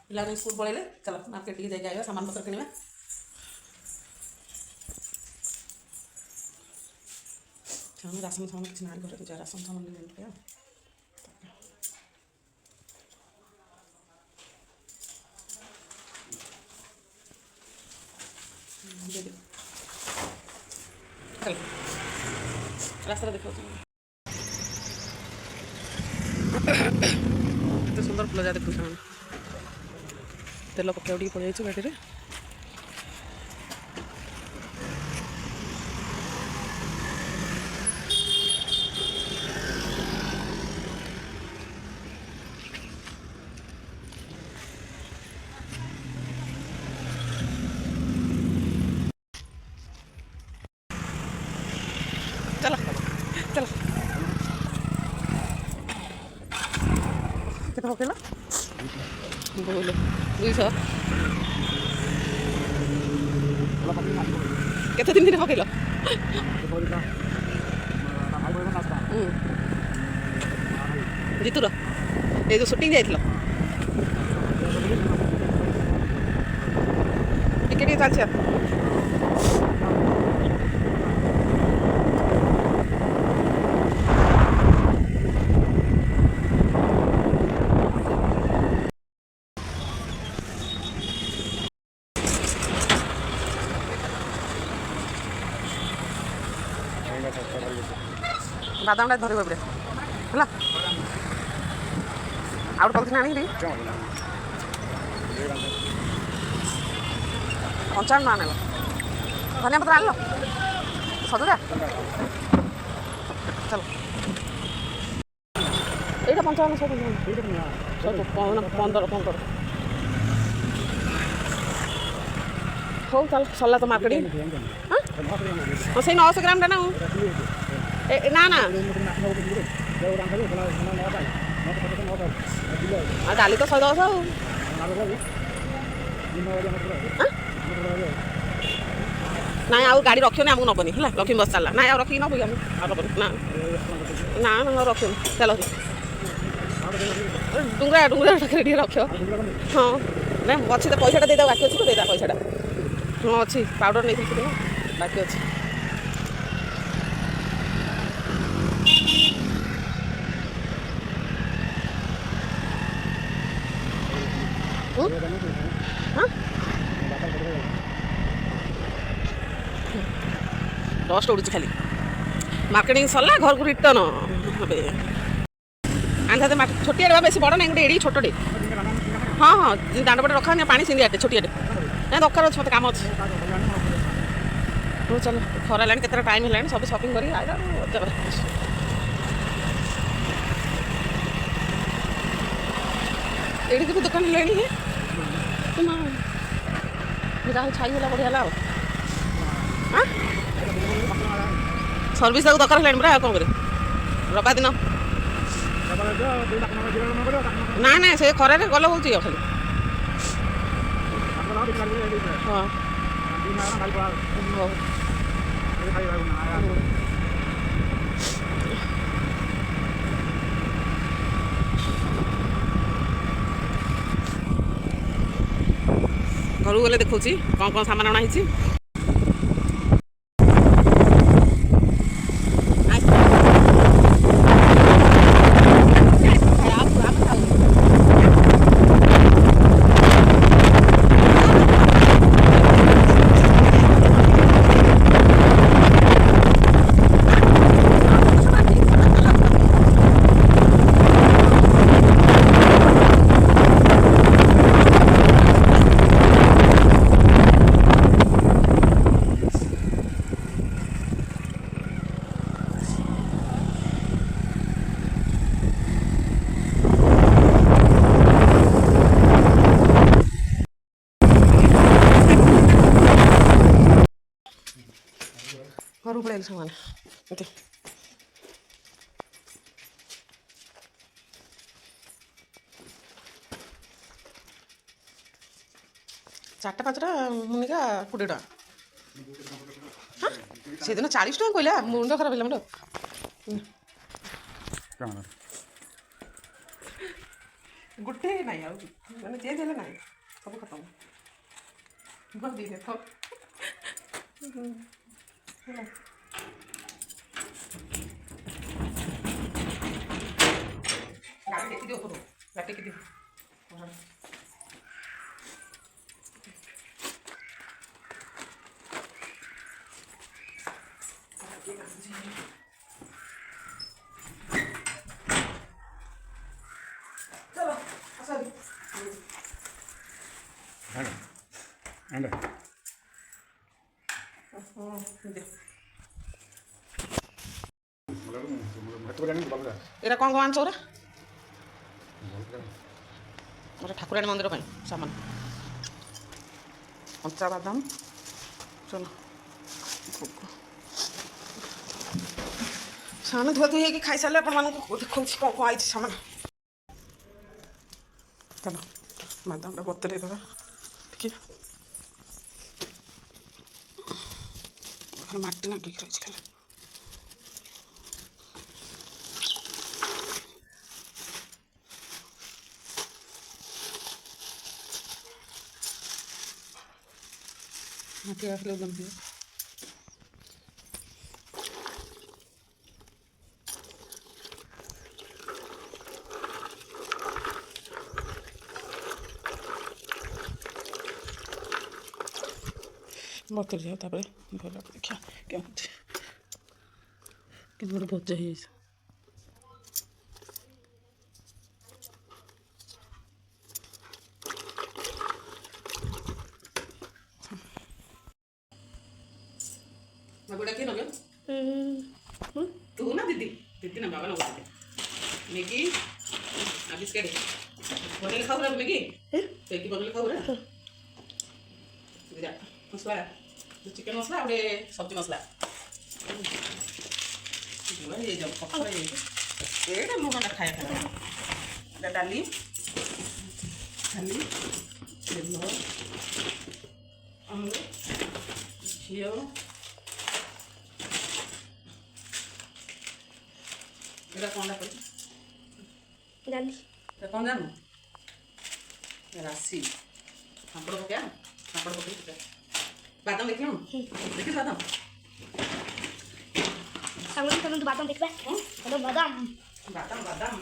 ପିଲାମାନେ ସ୍କୁଲ ପଳେଇଲେ ଚାଲ ମାର୍କେଟ ଟିକେ ଯାଇକି ଆଇବା ସାମାନ ପତ୍ର କିଣିବା। ସେମାନେ ରାସନ ସାମାନ କିଛି ନାହିଁ ଘରେ ପୂଜା ରାସନ ସାମାନ ନେଇକି ଆଉ ଚାଲ ରାସ୍ତାରେ ଦେଖାଉଛି କେତେ ସୁନ୍ଦର ଫୁଲ ଯାହା ଦେଖୁଛୁ ସେମାନେ। ତେଲ ପକାଇବାକୁ ଟିକେ ପଳେଇଯାଇଛୁ ଗାଡ଼ିରେ। चलो चलो କେତେ ପକେଇଲ? ବୋଲ 200 କେତେ ଦିନରେ ପକେଇଲ? ଜିତୁର ଏଇ ଯେଉଁ ସୁଟିଂ ଯାଇଥିଲ ଟିକେ ଟିକେ ଚାଲିଛି ବାଦାମଟା ଧରିବ ଏପଟେ ହେଲା। ଆଉ ଗୋଟେ ପଲିଥିନ ଆଣିକିରି 55 ଆଣିଲ। ଧନିଆ ପତ୍ର ଆଣିଲ ସଜା ଚାଲ ଏଇଟା 55 100 15 ହଉ ଚାଲ ସରିଲା ତ ମାର୍କେଟିଂ। ହଁ ସେଇ 900 ଗ୍ରାମଟା ନା ନା ନା ଆଉ ଡାଲି ତ 110 ଆଉ ନାଇଁ ଆଉ ଗାଡ଼ି ରଖିବନି ଆମକୁ ନବନି ହେଲା। ଲକ୍ଷ୍ମୀ ବସ୍ ଚାଲିଲା ନାଇଁ ଆଉ ରଖିକି ନବୁ କି ଆମକୁ ଆଉ ନବନି ନା ନା ନା ରଖିବନି ଚାଲ ଡୁଙ୍ଗରା ପାଖରେ ଟିକେ ରଖିବ। ହଁ ନାଇଁ ଅଛି ତ ପଇସାଟା ଦେଇଦେବା ବାକି ଅଛି ତ ଦେଇଦେବା ପଇସାଟା। ହଁ ଅଛି ପାଉଡ଼ର ନେଇଥିଲି ସେଦିନ ବାକି ଅଛି। ଡଷ୍ଟ ଉଡ଼ୁଛି ଖାଲି। ମାର୍କେଟିଂ ସରିଲା ଘରକୁ ରିଟର୍ନ ଏବେ ଆଣିଥାନ୍ତେ ଛୋଟିଆଟେ ବା ବେଶୀ ବଡ଼ ନାହିଁ ଗୋଟେ ଏଡ଼ିକି ଛୋଟଟେ। ହଁ ହଁ ଦାଣ୍ଡ ପଟେ ରଖା ପାଣି ସିନ୍ଦିଆଟେ ଛୋଟିଆଟେ ନାଇଁ ଦରକାର ଅଛି ମୋତେ କାମ ଅଛି। ହଉ ଚାଲ ଖରା ହେଲାଣି କେତେଟା ଟାଇମ୍ ହେଲାଣି ସବୁ ସପିଂ କରିକି ଆଇଲା ଏଇଠି ବି ଦୋକାନ ହେଲାଣି ଯାହା ଛାଇ ହେଲା ବଢ଼ିଆ ହେଲା ଆଉ ସର୍ଭିସ୍ ତାକୁ ଦରକାର ହେଲାଣି ପୁରା ଆଉ କ'ଣ କରିବ ରବିବାର ଦିନ ନା ନା ସେ ଖରାରେ ଗଲେ ହେଉଛି ଆଉ ଖାଲି ହଁ ଘରକୁ ଗଲେ ଦେଖାଉଛି କ'ଣ କ'ଣ ସାମାନ ଅଣା ହେଇଛି। ଘରକୁ ପଳେଇଲେ ସେମାନେ ଓକେ ଚାରିଟା 5ଟା ମୁନିକା 20 ଟଙ୍କା ସେଦିନ 40 ଟଙ୍କା କହିଲା ମୁଣ୍ଡ ଖରାପ ହେଲା ମୁଣ୍ଡ ଗୋଟେ ନାହିଁ ଆଉ ମାନେ ଚେଞ୍ଜ ହେଲେ ନାହିଁ ସବୁ ଖତମ ଦେଇଦେ ହେଲା ଗାଡ଼ି ଟେକି ଦିଅ ଉପରୁ ଗାଡ଼ି ଟେକି ଦିଅ चलो सॉरी आंदा एरा कौन कौन आंसर गोटे ठाकुराणी मंदिर सामान कंचा बादाम चलो सामान धुआ धुई खाई सारे आपको देखा कौन कौन आई सामान चलो बादाम बतरे देवा ठीक माटी ना रही खाली माटी आखिले एकदम दिए बतर जाओ तापर भल देखा क्या कि गोटे भजा ही गोटा किए नगे तू ना दीदी दीदी ना बाबा ना मैगी आ बिस्किट बनले खाऊ मैगी मैगी बनले खाऊ मसला चिकेन मसला गोटे सब्जी मसला ये लुण खाया खाया डाली खाली तेल अमूल घी এটা কোনটা করি জানি এটা কোন জানো রাশি পাঁপড় পকা পাঁপড় পকাই দিতে বাদাম দেখি দেখি বাদাম সামনে তুমি তো বাদাম দেখবে হ্যালো বাদাম বাদাম বাদাম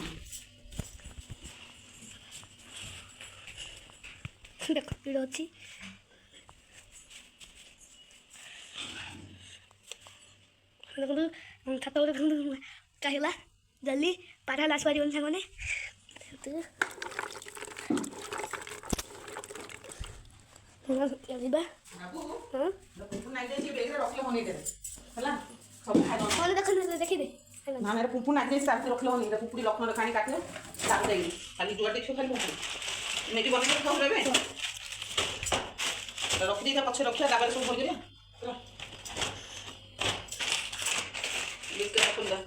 দেখো ভিডিও হচ্ছে দেখুন ছাতা দেখুন চাহিলা जल्दी पारा लास्ट बारी उन संगने बाबू हां पुपुन नाइ दे बेग रे रखले होनी दे हला सब खाइ कौन देखन देखि दे ना मेरे पुपुन नाइ दे साथ रखले होनी दे पुपुरी लखन खानी काटले साथ जाई खाली जुआ देखो खाली पुपुन मेगी बने के खाऊ लेबे रख दी पछे रखिया दाबरे सब भर गेले लिख के रखन दा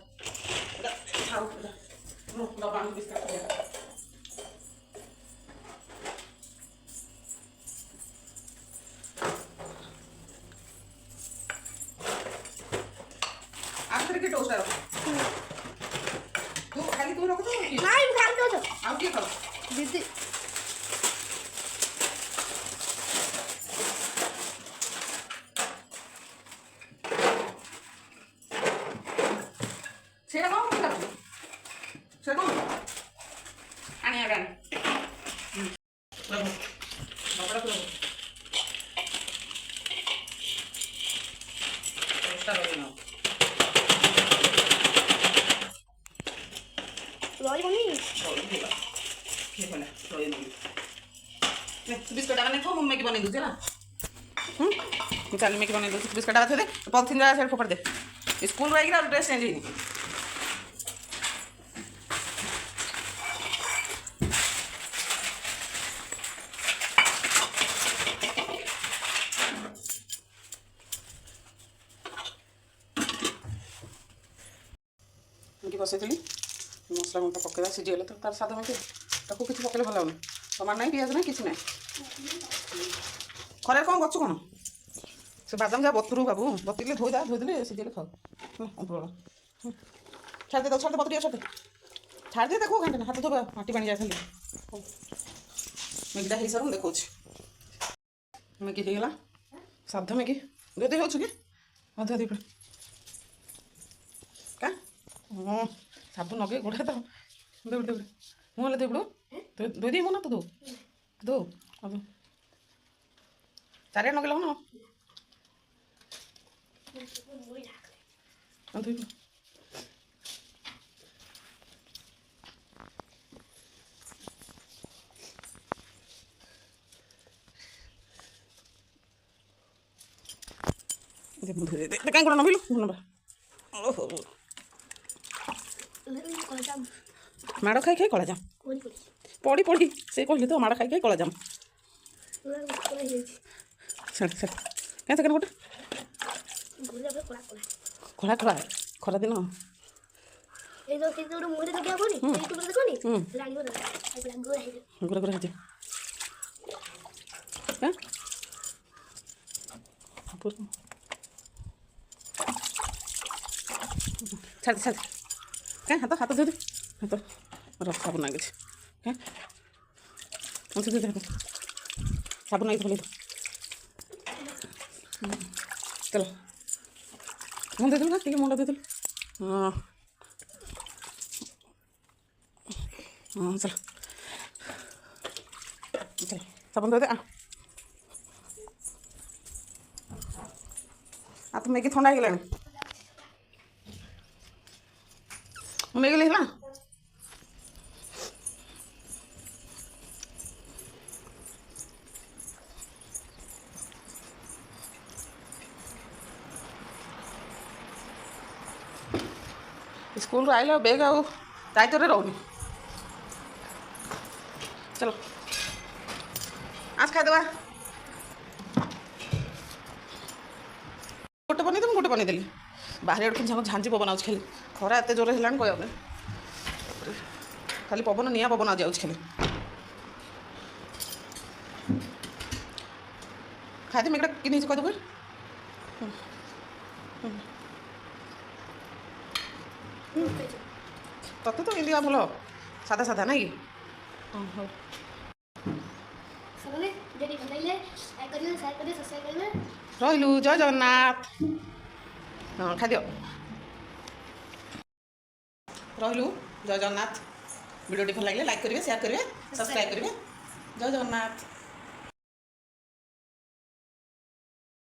खाऊ नो पानी बिस्किट आखिर के टोस्ट रखो तू खाली तू रखो तो नहीं खा दो तो आप क्या खाओ दीदी सेरा कौन कर सेरा कौन आने आ गया रखो बकरा को टोस्ट रखो ना रोज मम्मी ये बोला रोज मम्मी बिस्किट डालने को मम्मी की बने दूसरे ना चल मैं की बने दूसरे बिस्किट डालते दे पॉलिथीन जरा साइड फोड़ दे स्कूल रहेगी ना ड्रेस चेंज ही बसई मसला गुंड पकड़ा सीझीगले तो तार स्वाद मिले ताको किसी पकड़े भल लगुनि टमाटर ना पिज ना कि ना खरार कौन कर कौन से बादाम जा बतरू बाबू बतले धोईदे सीझे खाओ छाड़ दे छाड़ दे बतरी छाड़ दे देखो घंटे हाथ धोबा माटी पानी जाए ମ୍ୟାଗିଟା ହେଇସାରୁ ମୁଁ ଦେଖାଉଛି। ମ୍ୟାଗି ହେଇଗଲା ସାଧା ମ୍ୟାଗି ଯଦି ହେଉଛୁ କି ଅଧା ଦୁଇ କା ହଁ ସାବୁ ନଗେଇ ଗୋଡ଼ା ତ ଦେଉଡ଼ି ଦେଉଡ଼ି ମୁଁ ହେଲେ ଦେଉଡ଼ୁ ଧୋଇ ଦେଇ ମୁଁ ନା ତୁ ଦଉ ଦଉ ଦଉ ଚାରିଆଡ଼େ ନଗେଇଲା ନା ଧୋଇ କାଇଁ ଗୋଡ଼ା ନବିଲୁ ନବା ଓହୋ ମାଡ଼ ଖାଇ ଖାଇ କଳା ଜାମ୍ ପଡ଼ି ପଡ଼ି ସେ କହିଲି ତ ମାଡ଼ ଖାଇ ଖାଇ କଳା ଜାମ୍ ଛାଡ଼ ଛାଡ଼ କାଇଁ ସେକେଣ୍ଡ ଗୋଟେ କଳା କଳା ଖରା ଦିନ ଗୁରା ଗୁରା ହେଇଯିବ ଛାଡ଼ ଛାଡ଼ କାଇଁ ହାତ ହାତ ଧୋଇ ହାତ ରଖ ସାବୁନ ନାଗିଛି କାଇଁ ହାତ ଧୋଇ ହାତ ସାବୁନ ନାଗିଛି ଭଲ ଚାଲ ମୁଁ ଦେଇଥିଲୁ ନା ଟିକେ ମୁଣ୍ଡ ଦେଇଥିଲୁ ହଁ ହଁ ଚାଲ ଚାଲ ସାବୁନ ଧୋଇ ଦେ ତ ମ୍ୟାଗି ଥଣ୍ଡା ହେଇଗଲାଣି ମ୍ୟାଗି ହେଲା ସ୍କୁଲରୁ ଆଇଲେ ବେଗ ଆଉ ଦାୟିତ୍ୱରେ ରହୁନି ଚଲ ଆସ ଖାଇଦେବା ଗୋଟେ ବନେଇଦେବି ମୁଁ ଗୋଟେ ବନେଇଦେଲି ବାହାରେ ଆଡ଼କୁ ସାଙ୍ଗ ଝାଞ୍ଜି ପବନ ଆଉଛି ଖାଲି ଖରା ଏତେ ଜୋରରେ ହେଲାଣି କହିବାକୁ ଖାଲି ପବନ ନିଆଁ ପବନ ଆଜି ଆଉଛି ଖାଲି ଖାଇଦେ ମ୍ୟାଗିଟା କି ନେଇଛି କହିଦେବୁ ତତେ ତ ଏମିତି ଭଲ ସାଧା ସାଧା ନାଇଁ କି ହଉ ରହିଲୁ ଜୟ ଜଗନ୍ନାଥ ହଁ ଖାଦ୍ୟ ରହିଲୁ ଜୟ ଜଗନ୍ନାଥ ଭିଡ଼ିଓଟି ଭଲ ଲାଗିଲେ ଲାଇକ୍ କରିବେ ସେୟାର କରିବେ ସବସ୍କ୍ରାଇବ୍ କରିବେ ଜୟ ଜଗନ୍ନାଥ।